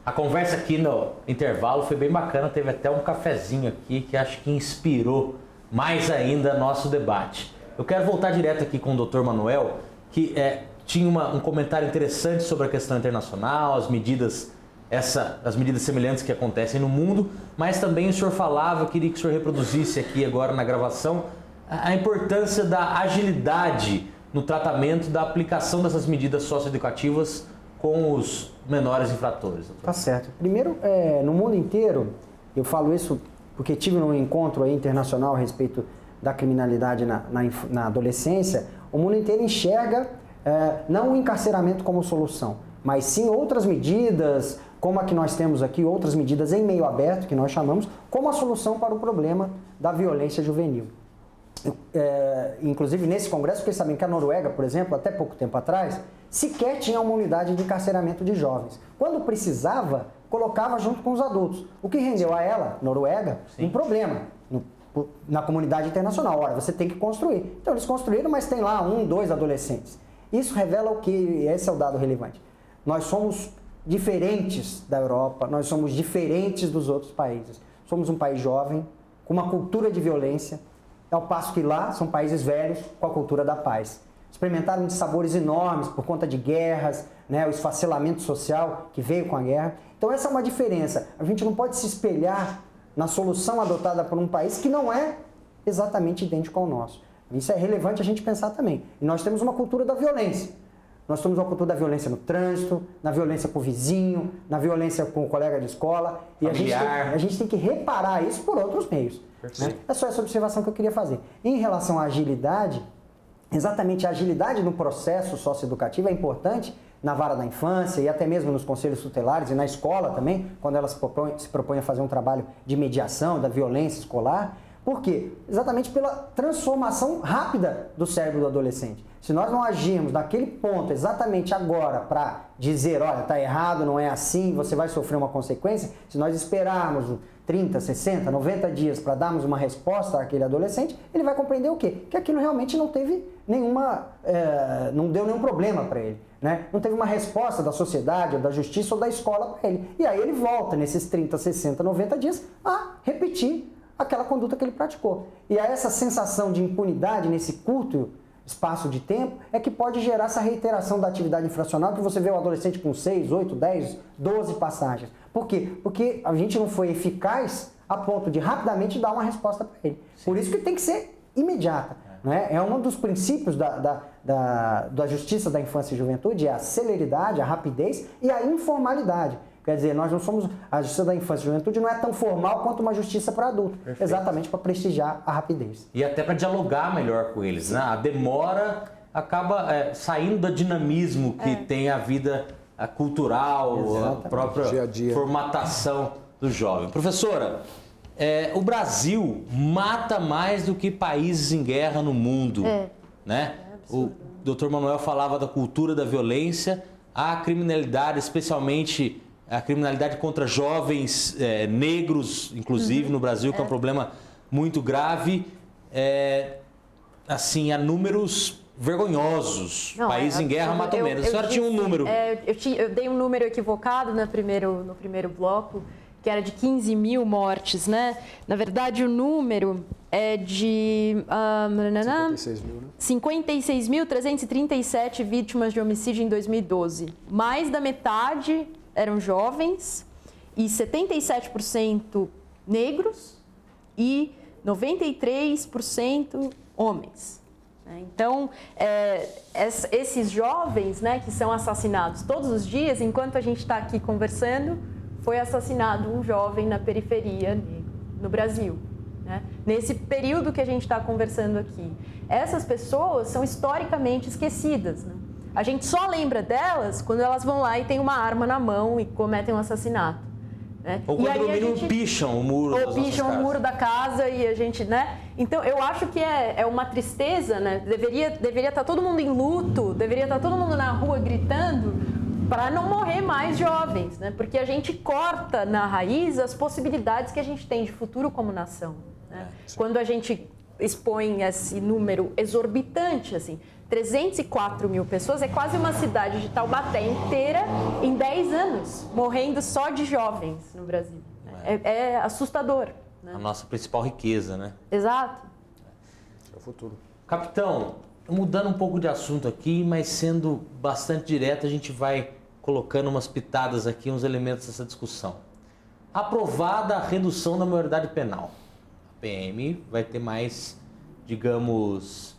A conversa aqui no intervalo foi bem bacana, teve até um cafezinho aqui que acho que inspirou mais ainda nosso debate. Eu quero voltar direto aqui com o Dr. Manuel, que tinha um comentário interessante sobre a questão internacional, as medidas semelhantes que acontecem no mundo, mas também o senhor falava, queria que o senhor reproduzisse aqui agora na gravação, a importância da agilidade no tratamento da aplicação dessas medidas socioeducativas com os menores infratores. Doutor. Tá certo. Primeiro, no mundo inteiro, eu falo isso porque tive um encontro aí internacional a respeito da criminalidade na adolescência, o mundo inteiro enxerga não o encarceramento como solução, mas sim outras medidas, como a que nós temos aqui, outras medidas em meio aberto, que nós chamamos, como a solução para o problema da violência juvenil. Inclusive, nesse congresso, fiquei sabendo que a Noruega, por exemplo, até pouco tempo atrás, sequer tinha uma unidade de encarceramento de jovens. Quando precisava, colocava junto com os adultos. O que rendeu a ela, Noruega, um problema na comunidade internacional. Ora, você tem que construir. Então, eles construíram, mas tem lá 1, 2 adolescentes. Isso revela o que? Esse é o dado relevante. Nós somos diferentes da Europa, nós somos diferentes dos outros países. Somos um país jovem, com uma cultura de violência, ao passo que lá são países velhos com a cultura da paz. Experimentaram de sabores enormes por conta de guerras, o esfacelamento social que veio com a guerra. Então essa é uma diferença. A gente não pode se espelhar na solução adotada por um país que não é exatamente idêntico ao nosso. Isso é relevante a gente pensar também. E nós temos uma cultura da violência. Nós temos uma cultura da violência no trânsito, na violência com o vizinho, na violência com o colega de escola. E a gente tem que reparar isso por outros meios. Né? É só essa observação que eu queria fazer. Em relação à agilidade, exatamente a agilidade no processo socioeducativo é importante na vara da infância e até mesmo nos conselhos tutelares e na escola também, quando elas se propõem a fazer um trabalho de mediação da violência escolar. Por quê? Exatamente pela transformação rápida do cérebro do adolescente. Se nós não agirmos naquele ponto exatamente agora para dizer, olha, está errado, não é assim, você vai sofrer uma consequência, se nós esperarmos 30, 60, 90 dias para darmos uma resposta àquele adolescente, ele vai compreender o quê? Que aquilo realmente não teve não deu nenhum problema para ele. Né? Não teve uma resposta da sociedade, ou da justiça, ou da escola para ele. E aí ele volta nesses 30, 60, 90 dias a repetir aquela conduta que ele praticou. E essa sensação de impunidade nesse curto espaço de tempo é que pode gerar essa reiteração da atividade infracional que você vê o adolescente com 6, 8, 10, 12 passagens. Por quê? Porque a gente não foi eficaz a ponto de rapidamente dar uma resposta para ele. Sim. Por isso que tem que ser imediata. Né? É um dos princípios da justiça da infância e juventude, é a celeridade, a rapidez e a informalidade. Quer dizer, nós não somos... A justiça da infância e juventude não é tão formal quanto uma justiça para adulto. Perfeito. Exatamente para prestigiar a rapidez. E até para dialogar melhor com eles. Né? A demora acaba saindo do dinamismo que tem a vida cultural, exatamente. A própria dia a dia. Formatação do jovem. Professora, o Brasil mata mais do que países em guerra no mundo. Né? O Dr. Manuel falava da cultura da violência, a criminalidade, especialmente... A criminalidade contra jovens negros, inclusive, no Brasil, que é um problema muito grave. Assim, há números vergonhosos. Países em guerra matam menos. A senhora tinha um número. Eu dei um número equivocado no primeiro bloco, que era de 15 mil mortes, né? Na verdade, o número é de 56.337 vítimas de homicídio em 2012. Mais da metade eram jovens e 77% negros e 93% homens. Então, esses jovens, né, que são assassinados todos os dias, enquanto a gente está aqui conversando, foi assassinado um jovem na periferia no Brasil. Né? Nesse período que a gente está conversando aqui. Essas pessoas são historicamente esquecidas. Né? A gente só lembra delas quando elas vão lá e têm uma arma na mão e cometem um assassinato. Né? Ou quando picham o muro das nossas casas. Ou picham o muro da casa e a gente, né? Então, eu acho que é uma tristeza, né? Deveria estar todo mundo em luto, deveria estar todo mundo na rua gritando para não morrer mais jovens, né? Porque a gente corta na raiz as possibilidades que a gente tem de futuro como nação. Né? Quando a gente expõem esse número exorbitante, assim. 304 mil pessoas, é quase uma cidade de Taubaté inteira em 10 anos, morrendo só de jovens no Brasil. É assustador. Né? A nossa principal riqueza, né? Exato. É o futuro. Capitão, mudando um pouco de assunto aqui, mas sendo bastante direto, a gente vai colocando umas pitadas aqui, uns elementos dessa discussão. Aprovada a redução da maioridade penal. A PM vai ter mais, digamos,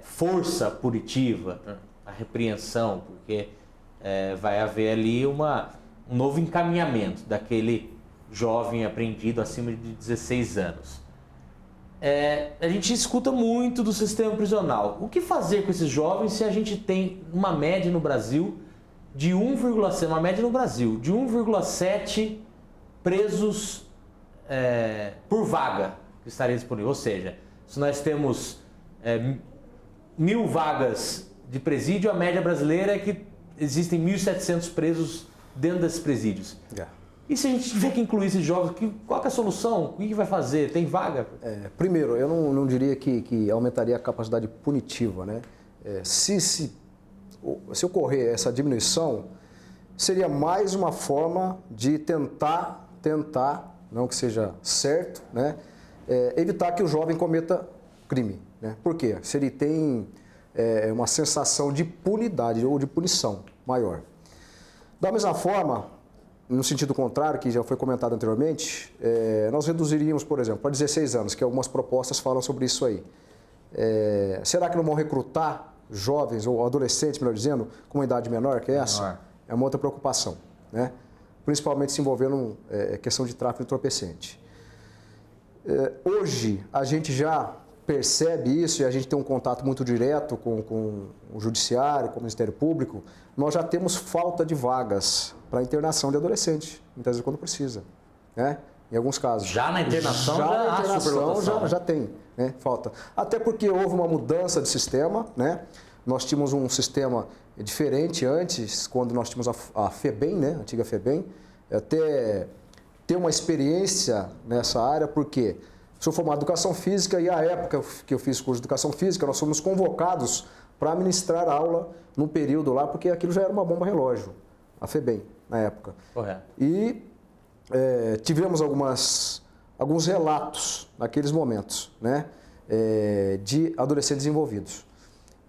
força punitiva, a repreensão, porque vai haver ali um novo encaminhamento daquele jovem apreendido acima de 16 anos. A gente escuta muito do sistema prisional. O que fazer com esses jovens se a gente tem uma média no Brasil de 1,7 presos por vaga que estaria disponível? Ou seja, se nós temos 1.000 vagas de presídio, a média brasileira é que existem 1.700 presos dentro desses presídios. E se a gente tiver que incluir esses jovens, qual que é a solução? O que vai fazer? Tem vaga? Primeiro, eu não diria que aumentaria a capacidade punitiva, né? Se ocorrer essa diminuição, seria mais uma forma de tentar, não que seja certo, né? Evitar que o jovem cometa crime. Né? Por quê? Se ele tem uma sensação de punidade ou de punição maior. Da mesma forma, no sentido contrário, que já foi comentado anteriormente, nós reduziríamos, por exemplo, para 16 anos, que algumas propostas falam sobre isso aí. Será que não vão recrutar jovens ou adolescentes, melhor dizendo, com uma idade menor que essa? É uma outra preocupação, né? Principalmente se envolvendo questão de tráfico de entorpecente. Hoje, a gente já percebe isso e a gente tem um contato muito direto com o Judiciário, com o Ministério Público. Nós já temos falta de vagas para internação de adolescente, muitas vezes quando precisa, né? Em alguns casos. Já na internação já tem, né? Falta. Até porque houve uma mudança de sistema, né? Nós tínhamos um sistema diferente antes, quando nós tínhamos a FEBEM, né? A antiga FEBEM, até ter uma experiência nessa área, porque sou formado em Educação Física e à época que eu fiz curso de Educação Física, nós fomos convocados para ministrar aula num período lá, porque aquilo já era uma bomba relógio, a FEBEM, na época. Correto. E tivemos alguns relatos naqueles momentos, né, de adolescentes envolvidos.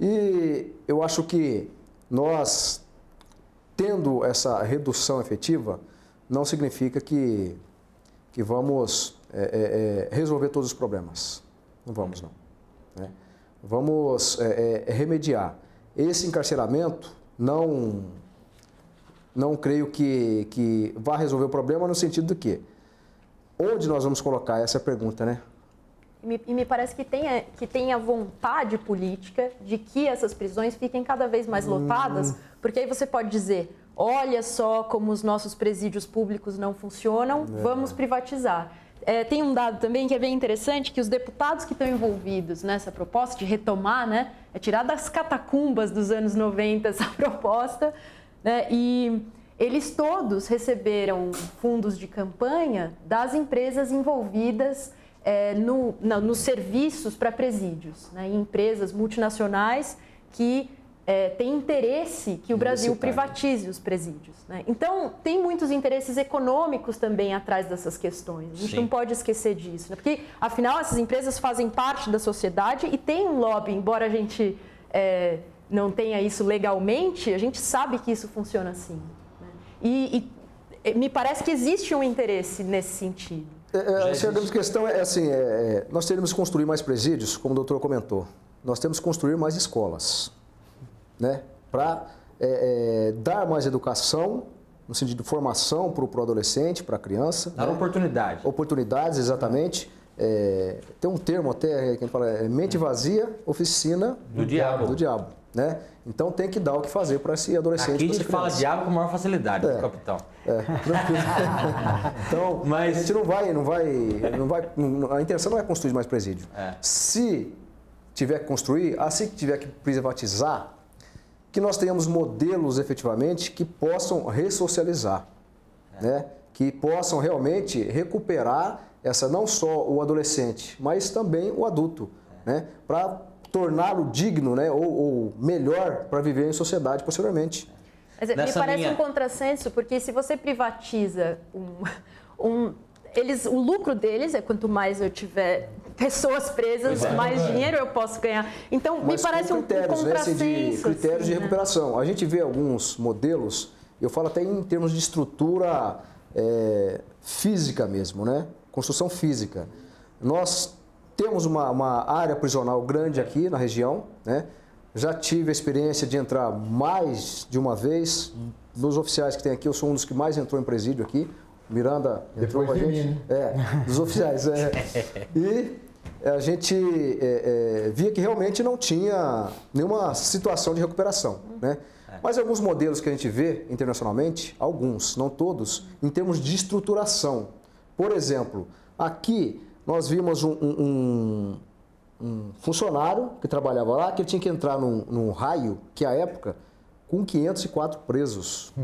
E eu acho que nós, tendo essa redução efetiva, não significa que vamos resolver todos os problemas. Não vamos, não. Né? Vamos remediar. Esse encarceramento não creio que vá resolver o problema no sentido de que onde nós vamos colocar essa pergunta, né? E me parece que tem a vontade política de que essas prisões fiquem cada vez mais lotadas, porque aí você pode dizer, olha só como os nossos presídios públicos não funcionam, vamos privatizar. Tem um dado também que é bem interessante, que os deputados que estão envolvidos nessa proposta de retomar, né, tirar das catacumbas dos anos 90 essa proposta, né, e eles todos receberam fundos de campanha das empresas envolvidas nos serviços para presídios, né, empresas multinacionais que têm interesse que o Brasil privatize os presídios. Né? Então, tem muitos interesses econômicos também atrás dessas questões. A gente não pode esquecer disso, né? Porque, afinal, essas empresas fazem parte da sociedade e tem um lobby, embora a gente não tenha isso legalmente, a gente sabe que isso funciona assim. Né? E me parece que existe um interesse nesse sentido. A grande questão é assim, nós teríamos que construir mais presídios, como o doutor comentou. Nós temos que construir mais escolas, né? Para dar mais educação, no sentido de formação para o adolescente, para a criança. Dar oportunidade. Oportunidades, exatamente. Tem um termo até, que a gente fala, mente vazia, oficina do diabo. Né? Então tem que dar o que fazer para esse adolescente. Aqui a gente fala diabo com maior facilidade, capitão. Tranquilo. Então, mas a gente não vai. A intenção não é construir mais presídio. Se tiver que construir, assim que tiver que privatizar, que nós tenhamos modelos efetivamente que possam ressocializar, né? Que possam realmente recuperar não só o adolescente, mas também o adulto. né, para torná-lo digno, né, ou melhor para viver em sociedade posteriormente. Me parece um contrassenso, porque se você privatiza o lucro deles é quanto mais eu tiver pessoas presas, mais dinheiro eu posso ganhar. Então, me parece um contrassenso. Né, critérios de recuperação. A gente vê alguns modelos, eu falo até em termos de estrutura física mesmo, né? Construção física. Nós temos uma área prisional grande aqui na região, né? Já tive a experiência de entrar mais de uma vez. Dos oficiais que tem aqui, eu sou um dos que mais entrou em presídio aqui. Miranda entrou com a gente. Dos oficiais. E a gente via que realmente não tinha nenhuma situação de recuperação, né? Mas alguns modelos que a gente vê internacionalmente, alguns, não todos, em termos de estruturação. Por exemplo, aqui nós vimos um funcionário que trabalhava lá, que ele tinha que entrar num raio, que à época, com 504 presos.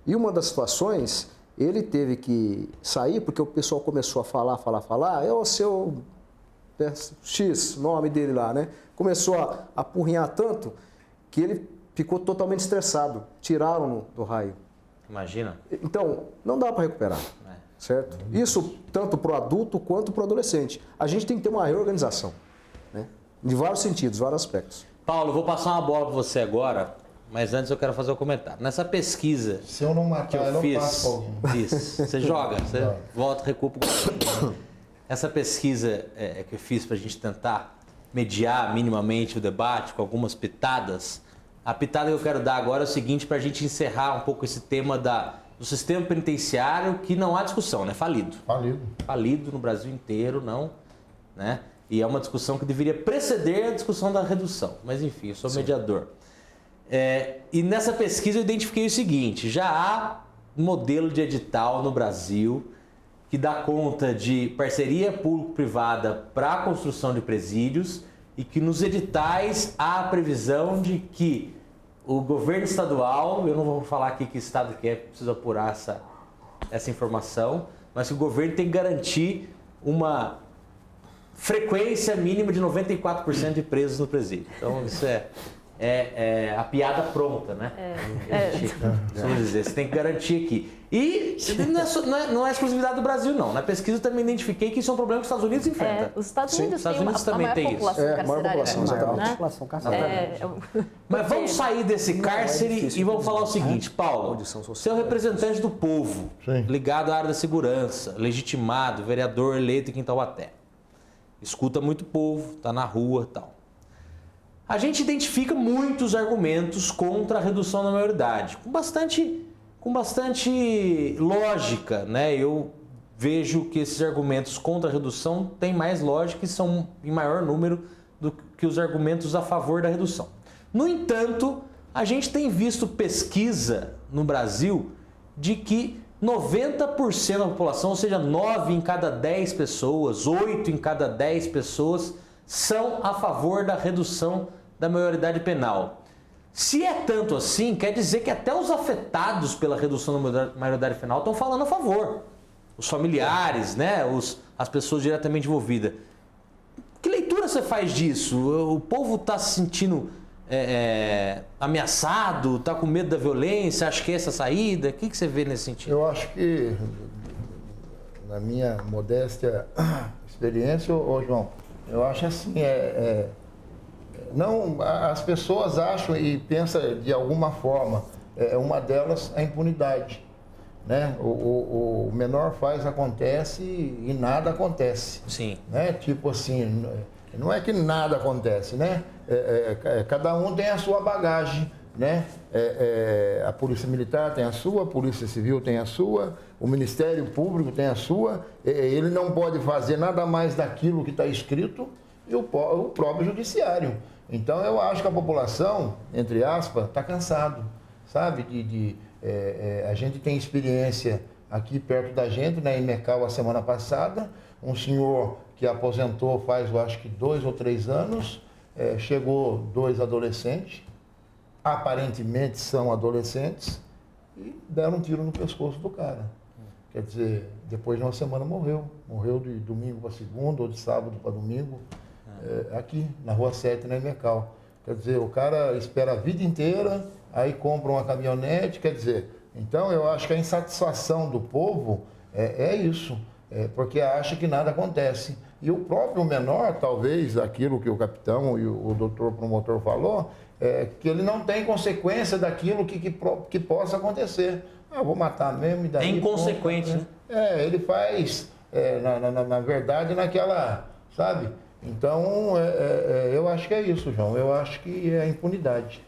E uma das situações, ele teve que sair, porque o pessoal começou a falar, é o seu X, nome dele lá, né? Começou a apurrinhar tanto que ele ficou totalmente estressado. Tiraram do raio. Imagina. Então, não dá para recuperar, certo? Isso tanto para o adulto quanto para o adolescente. A gente tem que ter uma reorganização, né? De vários sentidos, vários aspectos. Paulo, vou passar uma bola para você agora, mas antes eu quero fazer um comentário. Nessa pesquisa se eu não matar, eu não passo, isso, você joga, você volta, recupera. Essa pesquisa que eu fiz para a gente tentar mediar minimamente o debate com algumas pitadas, a pitada que eu quero dar agora é o seguinte, para a gente encerrar um pouco esse tema do sistema penitenciário, que não há discussão, né? Falido. Falido no Brasil inteiro, não, né? E é uma discussão que deveria preceder a discussão da redução. Mas enfim, eu sou mediador. E nessa pesquisa eu identifiquei o seguinte, já há um modelo de edital no Brasil que dá conta de parceria público-privada para a construção de presídios e que nos editais há a previsão de que o governo estadual, eu não vou falar aqui que estado que preciso apurar essa informação, mas que o governo tem que garantir uma frequência mínima de 94% de presos no presídio. Então isso é a piada pronta, né? Vamos dizer, você tem que garantir aqui. E não é exclusividade do Brasil, não. Na pesquisa eu também identifiquei que isso é um problema que os Estados Unidos enfrentam. Os Estados Unidos têm a maior população carcerária. Mas vamos sair desse cárcere e vamos falar o seguinte, Paulo, você é o representante do povo, ligado à área da segurança, legitimado, vereador eleito em Taubaté. Escuta muito povo, tá na rua e tal. A gente identifica muitos argumentos contra a redução da maioridade, com bastante lógica, né? Eu vejo que esses argumentos contra a redução têm mais lógica e são em maior número do que os argumentos a favor da redução. No entanto, a gente tem visto pesquisa no Brasil de que 90% da população, ou seja, 9 em cada 10 pessoas, 8 em cada 10 pessoas, são a favor da redução da maioridade penal. Se é tanto assim, quer dizer que até os afetados pela redução da maioridade penal estão falando a favor. Os familiares, né? As pessoas diretamente envolvidas. Que leitura você faz disso? O povo está se sentindo ameaçado, está com medo da violência, acha que é essa a saída? O que você vê nesse sentido? Eu acho que, na minha modesta experiência, João, eu acho assim, não, as pessoas acham e pensam de alguma forma, uma delas a impunidade, né? O menor faz, acontece e nada acontece. Sim. Né? Tipo assim, não é que nada acontece, né? Cada um tem a sua bagagem, né? A Polícia Militar tem a sua, a Polícia Civil tem a sua, o Ministério Público tem a sua, ele não pode fazer nada mais daquilo que está escrito e o próprio Judiciário. Então eu acho que a população, entre aspas, está cansado, sabe? A gente tem experiência aqui perto da gente, na Imecal, a semana passada, um senhor que aposentou faz, eu acho que 2 ou 3 anos, chegou 2 adolescentes, aparentemente são adolescentes, e deram um tiro no pescoço do cara. Quer dizer, depois de uma semana morreu. Morreu de domingo para segunda ou de sábado para domingo. aqui na Rua 7, na Imecal. Quer dizer, o cara espera a vida inteira, aí compra uma caminhonete, quer dizer... Então, eu acho que a insatisfação do povo é isso, porque acha que nada acontece. E o próprio menor, talvez, aquilo que o capitão e o doutor promotor falou, que ele não tem consequência daquilo que possa acontecer. Eu vou matar mesmo e daí... É inconsequente, né? Ele faz, na verdade, naquela, sabe? Então, eu acho que é isso, João. Eu acho que é a impunidade.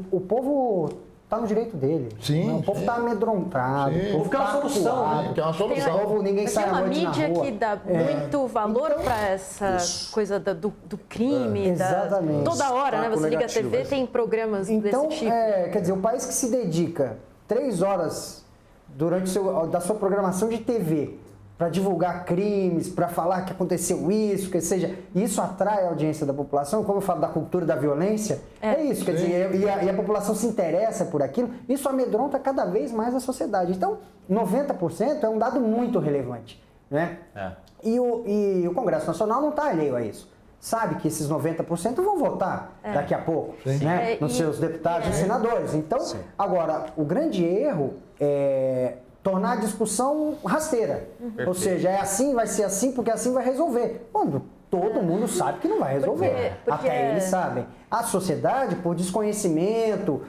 O povo está no direito dele. Sim, o povo está amedrontado. Sim. O povo Quer uma tá solução, acuado. né? Quer uma solução. O povo, ninguém Mas sai é à uma noite na mídia rua. que dá muito valor para essa coisa do crime. Exatamente. Toda hora, né? Você liga a TV, tem programas Então, desse tipo. quer dizer, o país que se dedica 3 horas durante da sua programação de TV para divulgar crimes, para falar que aconteceu isso, que seja, isso atrai a audiência da população, como eu falo da cultura da violência, é isso, quer dizer, e a população se interessa por aquilo, isso amedronta cada vez mais a sociedade. Então, 90% é um dado muito relevante, né? E o Congresso Nacional não está alheio a isso. Sabe que esses 90% vão votar daqui a pouco, né? Nos seus deputados e senadores. Então, agora, o grande erro é tornar a discussão rasteira. Ou seja, é assim, vai ser assim, porque assim vai resolver. Quando todo mundo sabe que não vai resolver. Porque Até eles sabem. A sociedade, por desconhecimento,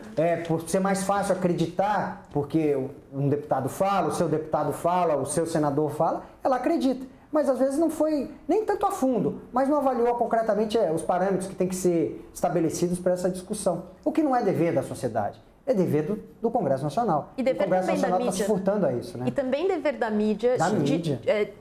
por ser mais fácil acreditar, porque um deputado fala, o seu deputado fala, o seu senador fala, ela acredita. Mas às vezes não foi nem tanto a fundo, mas não avaliou concretamente os parâmetros que têm que ser estabelecidos para essa discussão. O que não é dever da sociedade. É dever do Congresso Nacional. E dever o Congresso também Nacional da está se mídia. furtando a isso, né? E também dever da mídia,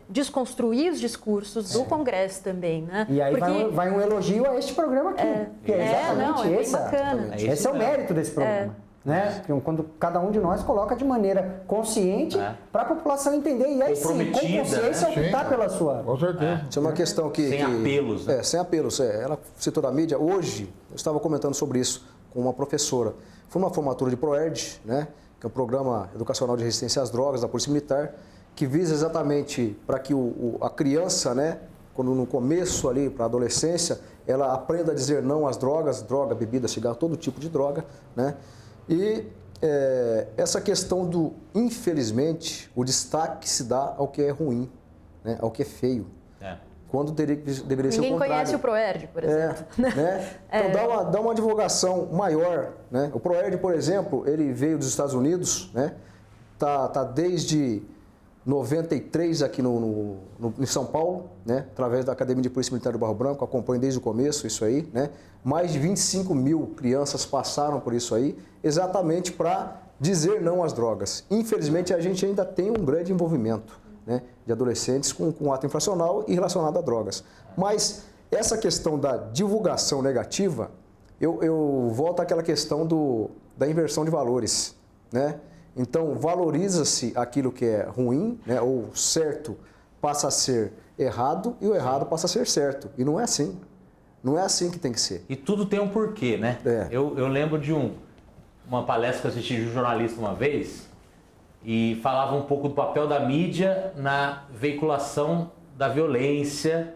desconstruir os discursos do Congresso também, né? E aí Porque... vai um elogio a este programa aqui, que é exatamente bem esse. bacana. Esse é o mérito desse programa. Né? Quando cada um de nós coloca de maneira consciente para a população entender. E aí sim, com consciência, optar pela sua... Com certeza. Isso é uma questão que... Sem apelos, né? Sem apelos. Ela citou da mídia. Hoje, eu estava comentando sobre isso com uma professora. Foi uma formatura de PROERD, né? Que é um programa educacional de resistência às drogas da Polícia Militar, que visa exatamente para que a criança, né? Quando no começo ali, para a adolescência, ela aprenda a dizer não às drogas, droga, bebida, cigarro, todo tipo de droga, né? E essa questão infelizmente, o destaque se dá ao que é ruim, né? Ao que é feio. Quando deveria ser o contrário. Ninguém conhece o PROERD, por exemplo. Né? Então dá uma divulgação maior, né? O PROERD, por exemplo, ele veio dos Estados Unidos, né? Tá desde 93 aqui em São Paulo, né? Através da Academia de Polícia Militar do Barro Branco, acompanho desde o começo isso aí, né? Mais de 25 mil crianças passaram por isso aí, exatamente para dizer não às drogas. Infelizmente, a gente ainda tem um grande envolvimento, né, de adolescentes com ato infracional e relacionado a drogas. Mas essa questão da divulgação negativa, eu volto àquela questão da inversão de valores, né? Então, valoriza-se aquilo que é ruim, né, ou certo passa a ser errado e o errado passa a ser certo. E não é assim. Não é assim que tem que ser. E tudo tem um porquê, né? Eu lembro de uma palestra que eu assisti de um jornalista uma vez e falava um pouco do papel da mídia na veiculação da violência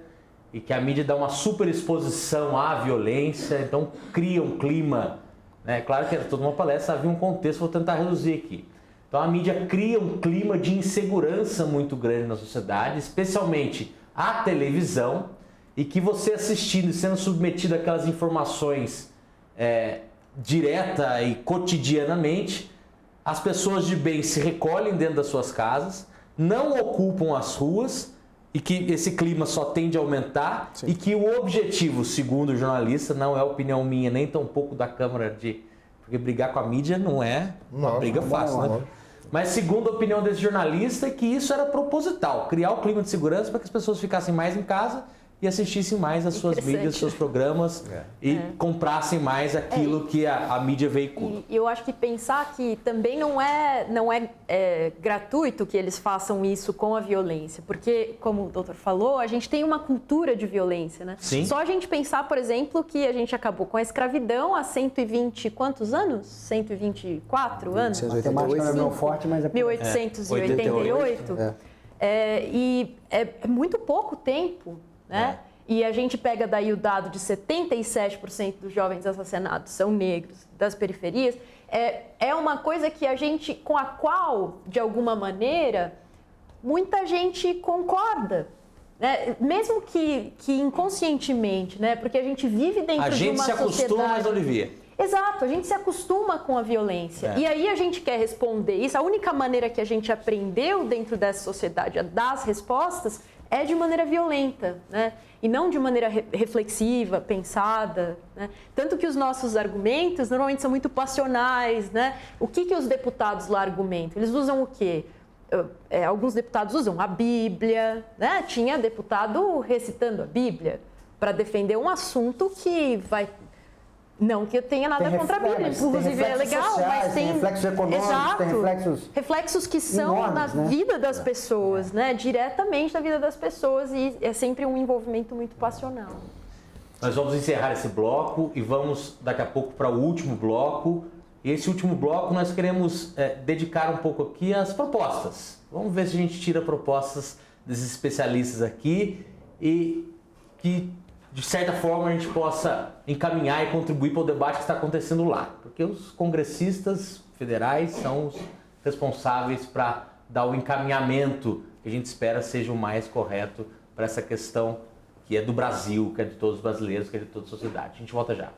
e que a mídia dá uma superexposição à violência, então cria um clima, né? Claro que era toda uma palestra, havia um contexto, vou tentar reduzir aqui. Então a mídia cria um clima de insegurança muito grande na sociedade, especialmente a televisão, e que você assistindo e sendo submetido àquelas informações direta e cotidianamente, as pessoas de bem se recolhem dentro das suas casas, não ocupam as ruas e que esse clima só tende a aumentar. Sim. E que o objetivo, segundo o jornalista, não é opinião minha, nem tampouco da Câmara porque brigar com a mídia não é uma briga fácil, né? Mas segundo a opinião desse jornalista, é que isso era proposital, criar o clima de segurança para que as pessoas ficassem mais em casa e assistissem mais as suas mídias, seus programas e comprassem mais aquilo que a mídia veicula. E eu acho que pensar que também não é gratuito que eles façam isso com a violência, porque, como o doutor falou, a gente tem uma cultura de violência, né? Sim. Só a gente pensar, por exemplo, que a gente acabou com a escravidão há 120 quantos anos? 124 anos? A matemática não é meu forte, mas é 1888. E é muito pouco tempo né? E a gente pega daí o dado de 77% dos jovens assassinados são negros das periferias, é uma coisa que com a qual, de alguma maneira, muita gente concorda, né? Mesmo que inconscientemente, né? Porque a gente vive dentro de uma sociedade... A gente se acostuma, mas Olivia... Exato, a gente se acostuma com a violência. E aí a gente quer responder isso. A única maneira que a gente aprendeu dentro dessa sociedade a dar as respostas é de maneira violenta, né? E não de maneira reflexiva, pensada, né? Tanto que os nossos argumentos normalmente são muito passionais, né? O que os deputados lá argumentam? Eles usam o quê? Alguns deputados usam a Bíblia, né? Tinha deputado recitando a Bíblia para defender um assunto que vai... Não que eu tenha nada contra a Bíblia, inclusive é legal, sociais, mas tem reflexos econômicos, exato, tem reflexos que são enormes, na né? vida das pessoas, né? Diretamente na vida das pessoas, e é sempre um envolvimento muito passional. Nós vamos encerrar esse bloco e vamos daqui a pouco para o último bloco. E esse último bloco nós queremos dedicar um pouco aqui às propostas. Vamos ver se a gente tira propostas desses especialistas aqui e que, de certa forma, a gente possa encaminhar e contribuir para o debate que está acontecendo lá. Porque os congressistas federais são os responsáveis para dar o encaminhamento que a gente espera seja o mais correto para essa questão que é do Brasil, que é de todos os brasileiros, que é de toda a sociedade. A gente volta já.